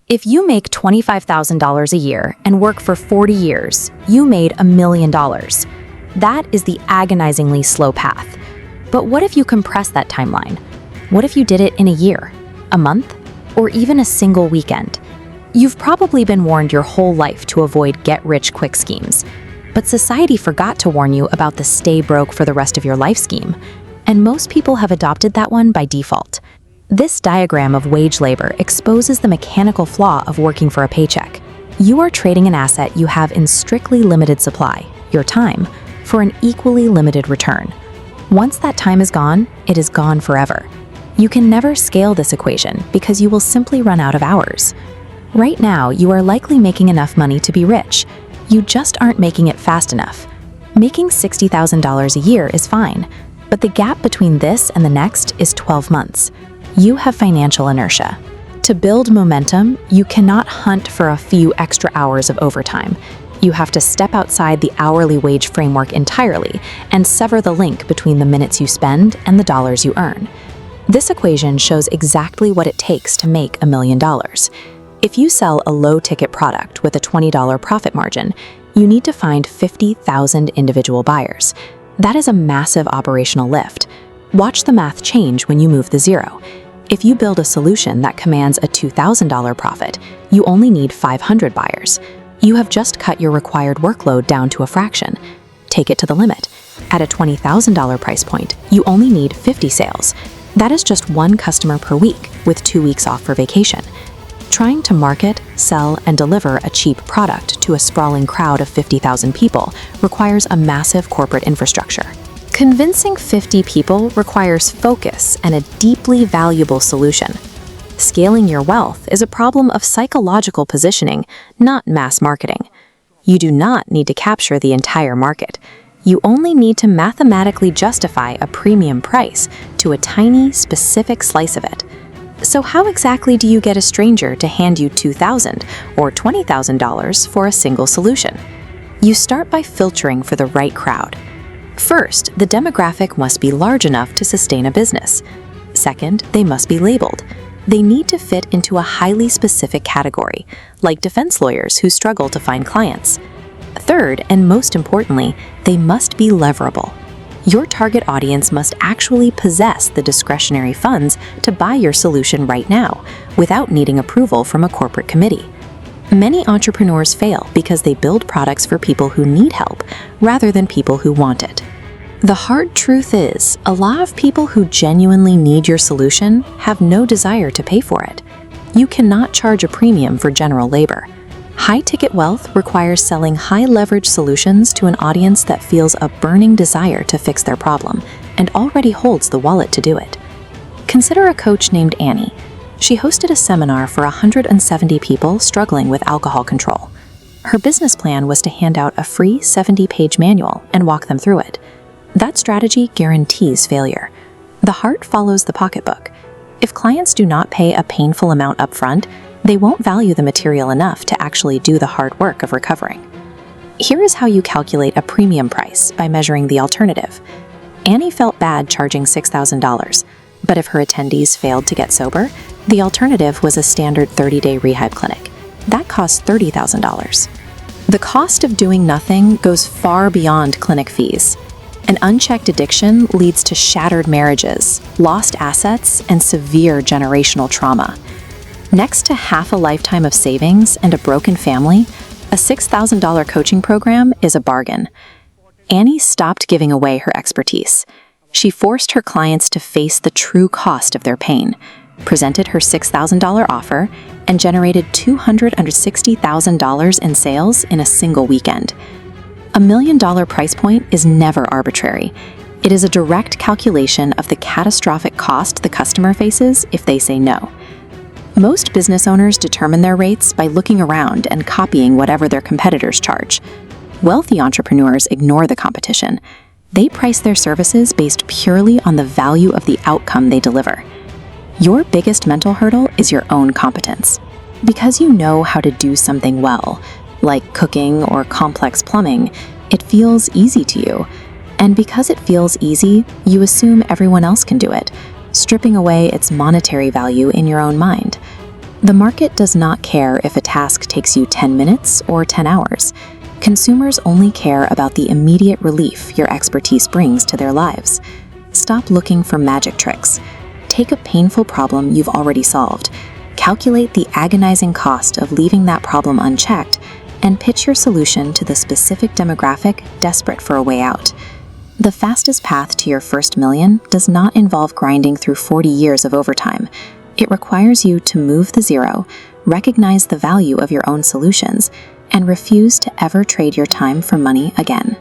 If you make $25,000 a year and work for 40 years, you made $1 million. That is the agonizingly slow path. But what if you compress that timeline? What if you did it in a year, a month, or even a single weekend? You've probably been warned your whole life to avoid get-rich-quick schemes. But society forgot to warn you about the stay broke for the rest of your life scheme. And most people have adopted that one by default. This diagram of wage labor exposes the mechanical flaw of working for a paycheck. You are trading an asset you have in strictly limited supply, your time, for an equally limited return. Once that time is gone, it is gone forever. You can never scale this equation because you will simply run out of hours. Right now, you are likely making enough money to be rich. You just aren't making it fast enough. Making $60,000 a year is fine, but the gap between this and the next is 12 months. You have financial inertia. To build momentum, you cannot hunt for a few extra hours of overtime. You have to step outside the hourly wage framework entirely and sever the link between the minutes you spend and the dollars you earn. This equation shows exactly what it takes to make $1 million. If you sell a low-ticket product with a $20 profit margin, you need to find 50,000 individual buyers. That is a massive operational lift. Watch the math change when you move the zero. If you build a solution that commands a $2,000 profit, you only need 500 buyers. You have just cut your required workload down to a fraction. Take it to the limit. At a $20,000 price point, you only need 50 sales. That is just one customer per week, with 2 weeks off for vacation. Trying to market, sell, and deliver a cheap product to a sprawling crowd of 50,000 people requires a massive corporate infrastructure. Convincing 50 people requires focus and a deeply valuable solution. Scaling your wealth is a problem of psychological positioning, not mass marketing. You do not need to capture the entire market. You only need to mathematically justify a premium price to a tiny, specific slice of it. So how exactly do you get a stranger to hand you $2,000 or $20,000 for a single solution? You start by filtering for the right crowd. First, the demographic must be large enough to sustain a business. Second, they must be labeled. They need to fit into a highly specific category, like defense lawyers who struggle to find clients. Third, and most importantly, they must be leverable. Your target audience must actually possess the discretionary funds to buy your solution right now, without needing approval from a corporate committee. Many entrepreneurs fail because they build products for people who need help rather than people who want it. The hard truth is, a lot of people who genuinely need your solution have no desire to pay for it. You cannot charge a premium for general labor. High-ticket wealth requires selling high-leverage solutions to an audience that feels a burning desire to fix their problem and already holds the wallet to do it. Consider a coach named Annie. She hosted a seminar for 170 people struggling with alcohol control. Her business plan was to hand out a free 70-page manual and walk them through it. That strategy guarantees failure. The heart follows the pocketbook. If clients do not pay a painful amount upfront, they won't value the material enough to actually do the hard work of recovering. Here is how you calculate a premium price by measuring the alternative. Annie felt bad charging $6,000, but if her attendees failed to get sober, the alternative was a standard 30-day rehab clinic. That cost $30,000. The cost of doing nothing goes far beyond clinic fees. An unchecked addiction leads to shattered marriages, lost assets, and severe generational trauma. Next to half a lifetime of savings and a broken family, a $6,000 coaching program is a bargain. Annie stopped giving away her expertise. She forced her clients to face the true cost of their pain, presented her $6,000 offer, and generated $260,000 in sales in a single weekend. $1 million price point is never arbitrary. It is a direct calculation of the catastrophic cost the customer faces if they say no. Most business owners determine their rates by looking around and copying whatever their competitors charge. Wealthy entrepreneurs ignore the competition. They price their services based purely on the value of the outcome they deliver. Your biggest mental hurdle is your own competence. Because you know how to do something well, like cooking or complex plumbing, it feels easy to you. And because it feels easy, you assume everyone else can do it, stripping away its monetary value in your own mind. The market does not care if a task takes you 10 minutes or 10 hours. Consumers only care about the immediate relief your expertise brings to their lives. Stop looking for magic tricks. Take a painful problem you've already solved, calculate the agonizing cost of leaving that problem unchecked, and pitch your solution to the specific demographic desperate for a way out. The fastest path to your first million does not involve grinding through 40 years of overtime. It requires you to move the zero, recognize the value of your own solutions, and refuse to ever trade your time for money again.